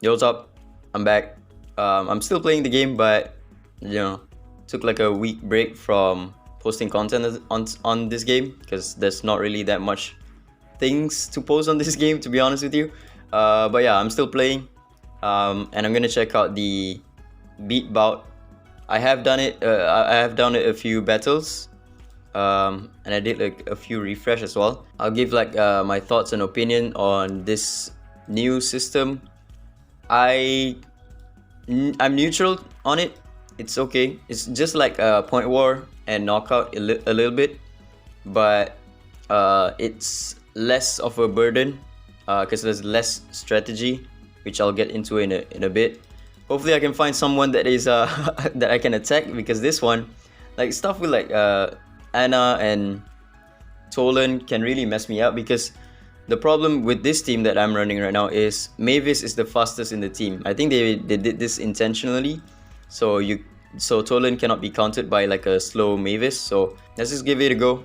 Yo, what's up? I'm back. I'm still playing the game, but took like a week break from posting content on this game because there's not really that much things to post on this game, to be honest with you. But yeah, I'm still playing, and I'm gonna check out the BeatBout. I have done it. I have done it a few battles, and I did like a few refresh as well. I'll give like my thoughts and opinion on this new system. I'm neutral on it. It's okay. It's just like point war and knockout a little bit, but it's less of a burden because there's less strategy, which I'll get into in a bit. Hopefully, I can find someone that is that I can attack, because this one, like stuff with like Anna and Tolan can really mess me up, because the problem with this team that I'm running right now is Mavis is the fastest in the team. I think they did this intentionally, so Tolan cannot be countered by like a slow Mavis. So let's just give it a go.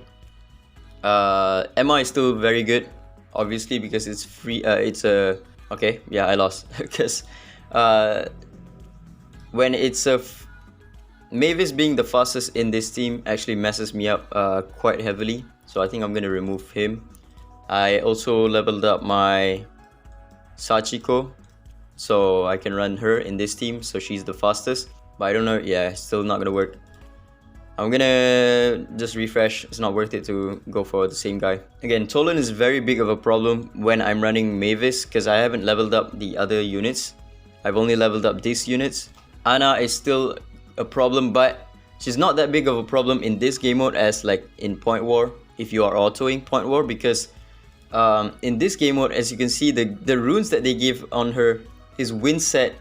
Emma is still very good, obviously, because it's free. It's a okay. Yeah, I lost because when it's a Mavis being the fastest in this team actually messes me up quite heavily. So I think I'm gonna remove him. I also leveled up my Sachiko, so I can run her in this team, so she's the fastest. But I don't know, yeah, still not gonna work. I'm gonna just refresh. It's not worth it to go for the same guy. Again, Tolan is very big of a problem when I'm running Mavis, because I haven't leveled up the other units. I've only leveled up these units. Ana is still a problem, but she's not that big of a problem in this game mode as like in Point War, if you are autoing Point War, because in this game mode, as you can see, the runes that they give on her is wind set.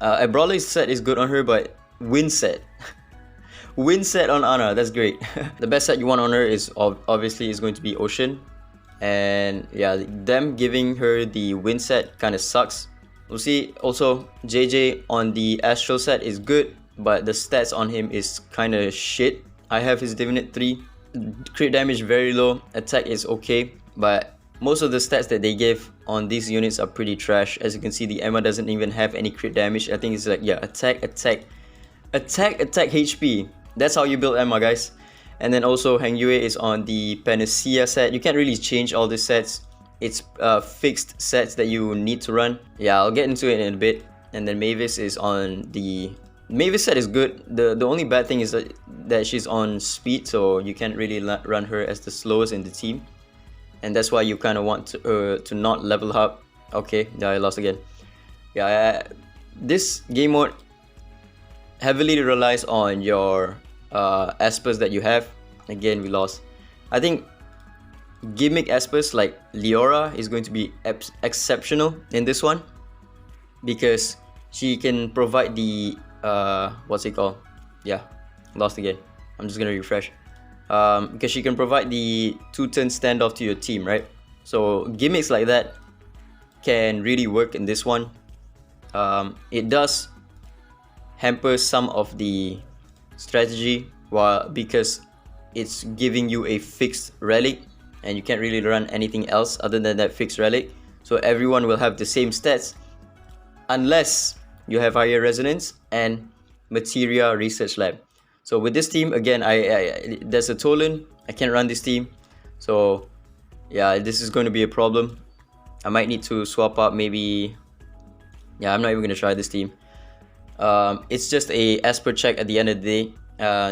A brawler set is good on her, but wind set. Wind set on Ana, that's great. The best set you want on her is obviously is going to be Ocean. And yeah, them giving her the wind set kind of sucks. We'll see. Also, JJ on the Astral set is good, but the stats on him is kind of shit. I have his Divinate 3. Crit damage very low, attack is okay, but most of the stats that they give on these units are pretty trash. As you can see, the Emma doesn't even have any crit damage. I think it's like, yeah, attack, HP. That's how you build Emma, guys. And then also Hang Yue is on the Panacea set. You can't really change all the sets. It's fixed sets that you need to run. Yeah, I'll get into it in a bit. And then Mavis is on the Mavis set is good. The only bad thing is that she's on speed, so you can't really run her as the slowest in the team. And that's why you kind of want to not level up. Okay, yeah, I lost again. Yeah, this game mode heavily relies on your Espers that you have. Again, we lost. I think gimmick Espers like Leora is going to be exceptional in this one, because she can provide the what's it called? Yeah, lost again. I'm just gonna refresh. Because she can provide the 2-turn standoff to your team, right? So gimmicks like that can really work in this one. It does hamper some of the strategy because it's giving you a fixed relic, and you can't really run anything else other than that fixed relic. So everyone will have the same stats unless you have higher resonance and Materia Research Lab. So with this team, again, there's a Tolan. I can't run this team. So yeah, this is going to be a problem. I might need to swap up maybe. Yeah, I'm not even going to try this team. It's just a Esper check at the end of the day.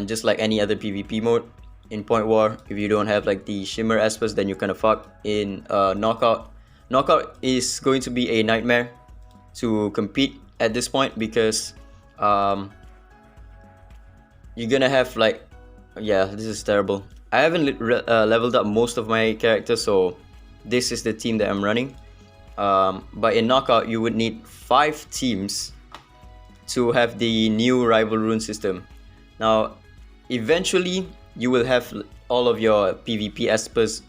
Just like any other PvP mode. In Point War, if you don't have like the Shimmer Espers, then you're kind of fucked. In Knockout. Knockout is going to be a nightmare to compete at this point, because you're gonna have like, yeah, this is terrible. I haven't leveled up most of my characters, so this is the team that I'm running. But in Knockout, you would need 5 teams to have the new rival rune system. Now, eventually, you will have all of your PvP Espers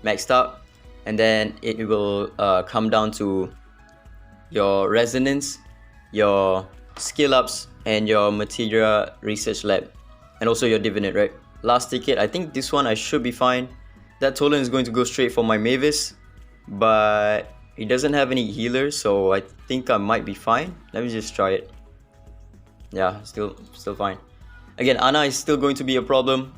maxed out, and then it will come down to your resonance, your skill ups, and your Materia Research Lab, and also your Divinate, right? Last ticket, I think this one I should be fine. That Tolan is going to go straight for my Mavis, but He doesn't have any healer, so I think I might be fine. Let me just try it. Yeah, still fine. Again, Ana is still going to be a problem.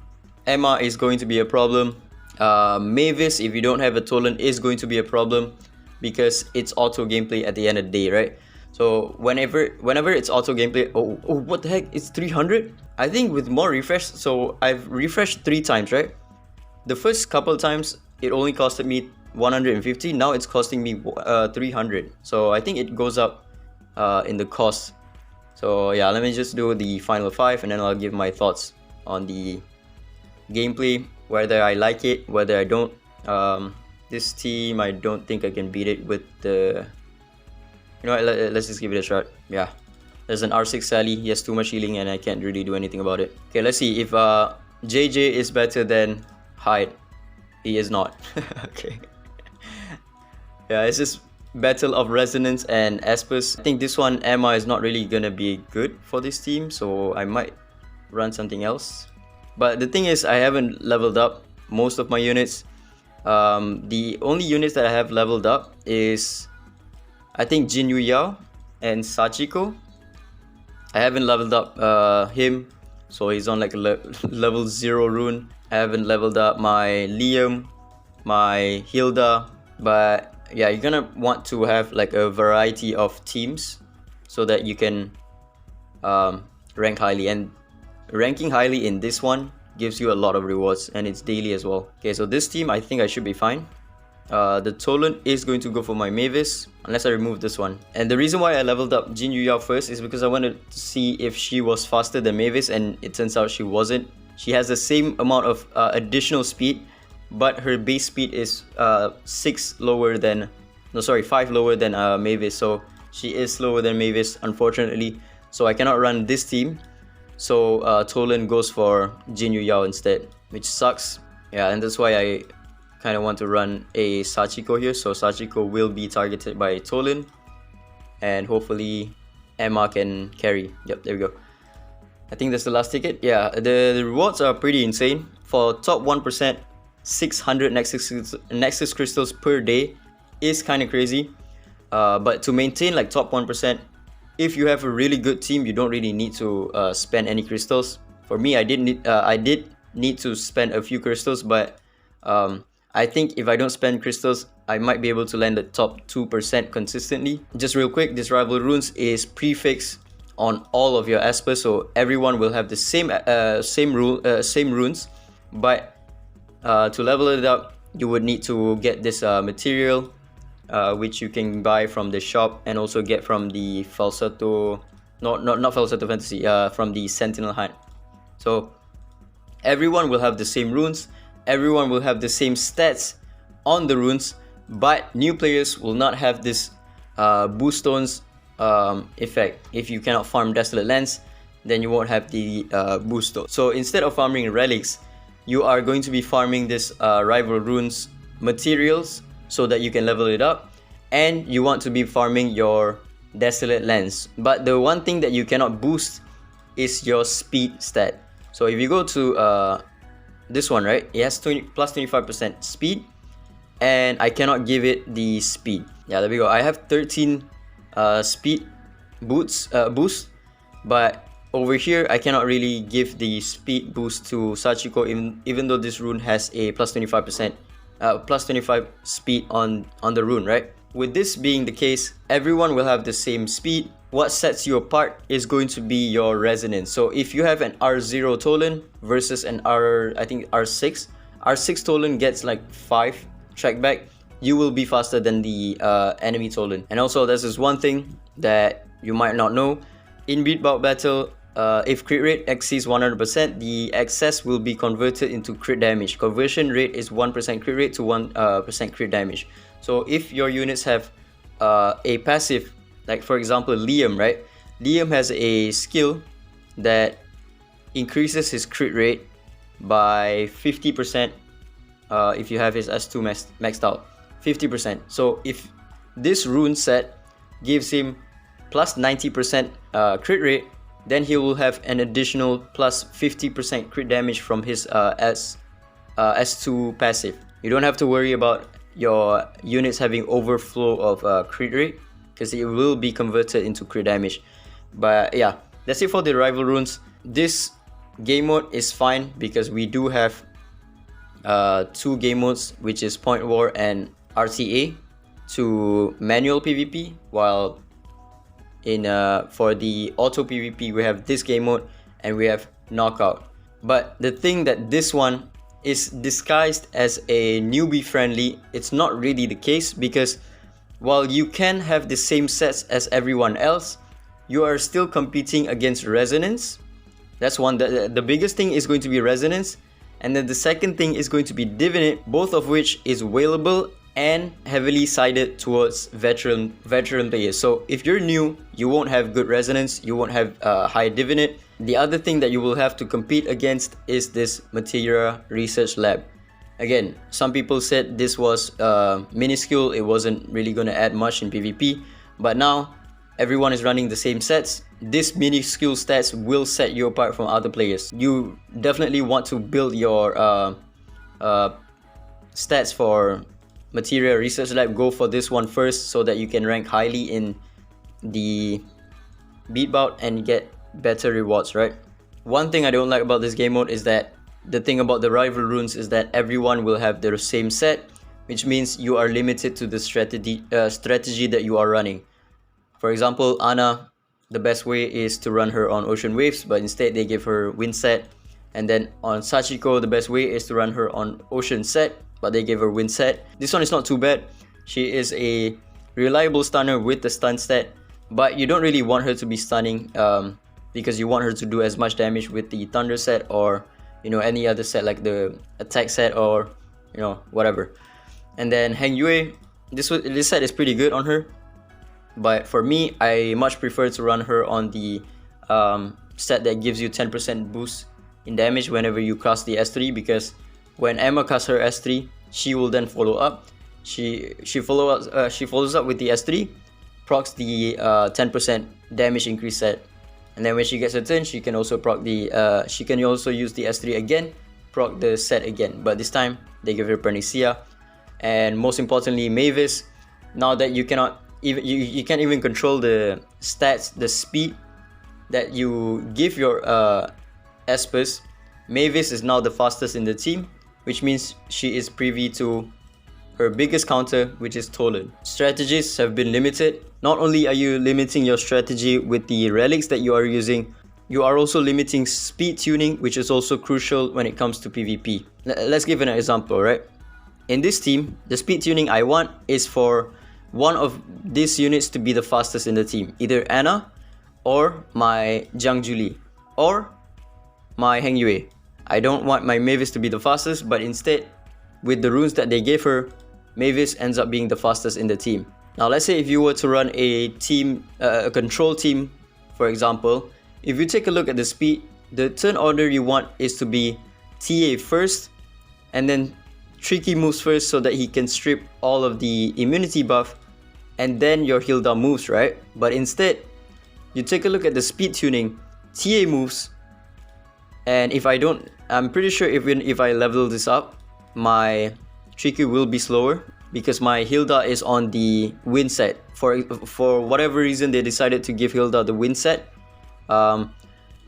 Emma is going to be a problem. Mavis, if you don't have a Tolan, is going to be a problem because it's auto gameplay at the end of the day, right? So whenever it's auto gameplay, oh, what the heck? It's 300? I think with more refresh, so I've refreshed 3 times, right? The first couple times, it only costed me 150. Now it's costing me 300. So I think it goes up in the cost. So yeah, let me just do the final 5 and then I'll give my thoughts on the gameplay, whether I like it, whether I don't. This team, I don't think I can beat it with the... You know what, let's just give it a shot. Yeah, there's an R6 Sally. He has too much healing and I can't really do anything about it. Okay, let's see if JJ is better than Hyde. He is not. Okay. Yeah, it's just Battle of Resonance and Espers. I think this one, Emma, is not really gonna be good for this team, so I might run something else. But the thing is, I haven't leveled up most of my units. The only units that I have leveled up is, I think, Jin Yu Yao and Sachiko. I haven't leveled up him, so he's on like a level 0 rune. I haven't leveled up my Liam, my Hilda, but yeah, you're gonna want to have like a variety of teams so that you can rank highly, and ranking highly in this one gives you a lot of rewards, and it's daily as well. Okay, so this team, I think I should be fine. The Tolan is going to go for my Mavis, unless I remove this one. And the reason why I leveled up Jin Yu Yao first is because I wanted to see if she was faster than Mavis, and it turns out she wasn't. She has the same amount of additional speed, but her base speed is 5 lower than Mavis, so she is slower than Mavis, unfortunately. So I cannot run this team, so Tolan goes for Jin Yu Yao instead, which sucks. Yeah, and that's why I kind of want to run a Sachiko here, so Sachiko will be targeted by Tolan, and hopefully Emma can carry. Yep, there we go. I think that's the last ticket. Yeah, the rewards are pretty insane. For top 1%, 600 Nexus crystals per day is kind of crazy. But to maintain like top 1%, if you have a really good team, you don't really need to spend any crystals. For me, I did need to spend a few crystals, but I think if I don't spend crystals, I might be able to land the top 2% consistently. Just real quick, this rival runes is prefixed on all of your Espers, so everyone will have the same runes, but to level it up, you would need to get this material, which you can buy from the shop and also get from the Falsetto, not Falsetto Fantasy, from the Sentinel Hunt. So everyone will have the same runes, everyone will have the same stats on the runes, but new players will not have this boost stones effect. If you cannot farm Desolate Lens, then you won't have the boost stone. So instead of farming relics, you are going to be farming this rival runes materials so that you can level it up, and you want to be farming your Desolate Lens. But the one thing that you cannot boost is your speed stat. So if you go to this one, right, it has plus 25% speed, and I cannot give it the speed. Yeah, there we go. I have 13 speed boost, but over here I cannot really give the speed boost to Sachiko, even though this rune has a plus 25% plus 25 speed on the rune, right? With this being the case, everyone will have the same speed. What sets you apart is going to be your resonance. So if you have an R0 Tolan versus an R6 Tolan gets like 5 track back, you will be faster than the enemy Tolan. And also, there's this one thing that you might not know. In BeatBout battle, if crit rate exceeds 100%, the excess will be converted into crit damage. Conversion rate is 1% crit rate to 1% crit damage. So if your units have a passive, like for example Liam, right? Liam has a skill that increases his crit rate by 50% if you have his S2 maxed out. 50%. So if this rune set gives him plus 90% crit rate, then he will have an additional plus 50% crit damage from his S2 passive. You don't have to worry about your units having overflow of crit rate, because it will be converted into crit damage. But yeah, that's it for the rival runes. This game mode is fine because we do have two game modes, which is Point War and RTA, to manual PvP, while in for the auto PvP we have this game mode and we have knockout. But the thing that this one is disguised as a newbie friendly, it's not really the case, because while you can have the same sets as everyone else, you are still competing against resonance. That's one. The biggest thing is going to be resonance, and then the second thing is going to be divinate, both of which is whalable and heavily sided towards veteran players. So if you're new, you won't have good resonance, you won't have high divinate. The other thing that you will have to compete against is this Materia Research Lab. Again, some people said this was minuscule, it wasn't really going to add much in PvP, but now everyone is running the same sets. This minuscule stats will set you apart from other players. You definitely want to build your stats for Materia Research Lab. Go for this one first so that you can rank highly in the BeatBout and get better rewards, right? One thing I don't like about this game mode is that the thing about the rival runes is that everyone will have their same set, which means you are limited to the strategy that you are running. For example, Ana, the best way is to run her on Ocean Waves, but instead they give her Wind set. And then on Sachiko, the best way is to run her on Ocean set, but they gave her Wind set. This one is not too bad. She is a reliable stunner with the stun stat, but you don't really want her to be stunning because you want her to do as much damage with the Thunder set, or any other set like the attack set, or whatever. And then Heng Yue, this set is pretty good on her, but for me, I much prefer to run her on the set that gives you 10% boost in damage whenever you cross the S3, because when Emma casts her S3, she will then follow up. She follows up with the S3, procs the 10% damage increase set, and then when she gets her turn, she can also proc the she can also use the S3 again, proc the set again. But this time they give her Panacea, and most importantly Mavis. Now that you cannot even you can't even control the stats, the speed that you give your Espers, Mavis is now the fastest in the team, which means she is privy to her biggest counter, which is Tolan. Strategies have been limited. Not only are you limiting your strategy with the relics that you are using, you are also limiting speed tuning, which is also crucial when it comes to PvP. Let's give an example, right? In this team, the speed tuning I want is for one of these units to be the fastest in the team. Either Ana, or my Jiang Julie, or my Heng Yue. I don't want my Mavis to be the fastest, but instead, with the runes that they gave her, Mavis ends up being the fastest in the team. Now let's say if you were to run a team, a control team, for example, if you take a look at the speed, the turn order you want is to be TA first, and then Tricky moves first so that he can strip all of the immunity buff, and then your Hilda moves, right? But instead, you take a look at the speed tuning, TA moves, and I'm pretty sure if I level this up, my Tricky will be slower because my Hilda is on the Wind set. For whatever reason they decided to give Hilda the Wind set.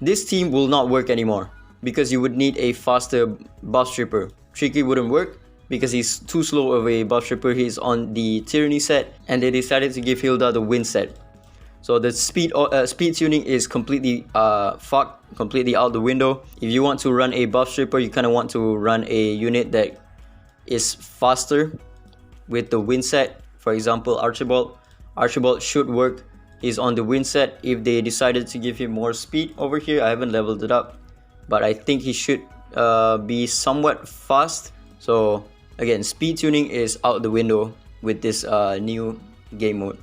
This team will not work anymore because you would need a faster buff stripper. Tricky wouldn't work because he's too slow of a buff stripper. He's on the Tyranny set, and they decided to give Hilda the Wind set. So the speed tuning is completely fucked, completely out the window. If you want to run a buff stripper, you kind of want to run a unit that is faster with the Wind set. For example, Archibald. Archibald should work. He's on the Wind set. If they decided to give him more speed over here, I haven't leveled it up, but I think he should be somewhat fast. So again, speed tuning is out the window with this new game mode,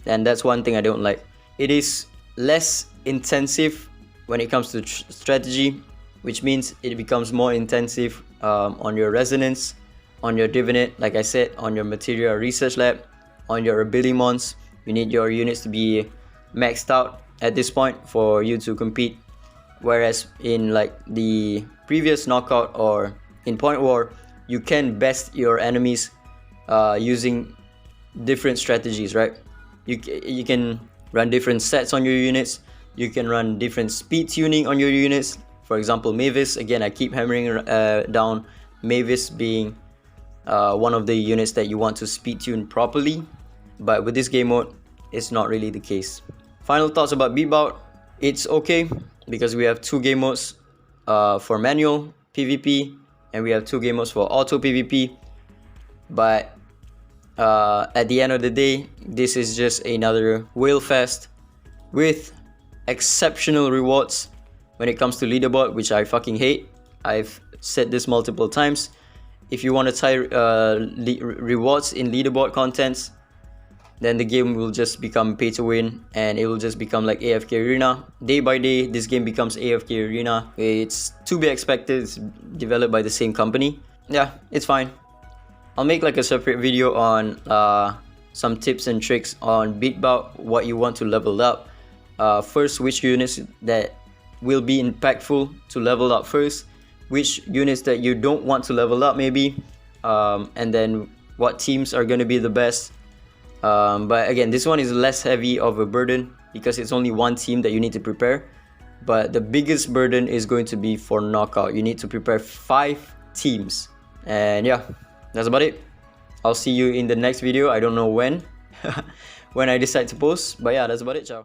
and that's one thing I don't like. It is less intensive when it comes to strategy, which means it becomes more intensive on your resonance, on your divinate, like I said, on your Materia Research Lab, on your ability mons. You need your units to be maxed out at this point for you to compete. Whereas in like the previous knockout or in Point War, you can best your enemies using different strategies, right? You can run different sets on your units. You can run different speed tuning on your units. For example, Mavis. Again, I keep hammering down Mavis being one of the units that you want to speed tune properly. But with this game mode, it's not really the case. Final thoughts about BeatBout. It's okay because we have 2 game modes for manual PvP, and we have 2 game modes for auto PvP. But at the end of the day, this is just another whale fest with exceptional rewards when it comes to leaderboard, which I fucking hate. I've said this multiple times. If you want to tie rewards in leaderboard contents, then the game will just become pay to win, and it will just become like AFK Arena. Day by day, this game becomes AFK Arena. It's to be expected. It's developed by the same company. Yeah, it's fine. I'll make like a separate video on some tips and tricks on BeatBout, what you want to level up. First, which units that will be impactful to level up first, which units that you don't want to level up maybe, and then what teams are going to be the best. But again, this one is less heavy of a burden because it's only one team that you need to prepare. But the biggest burden is going to be for knockout. You need to prepare 5 teams. And yeah, that's about it. I'll see you in the next video. I don't know when, when I decide to post. But yeah, that's about it. Ciao.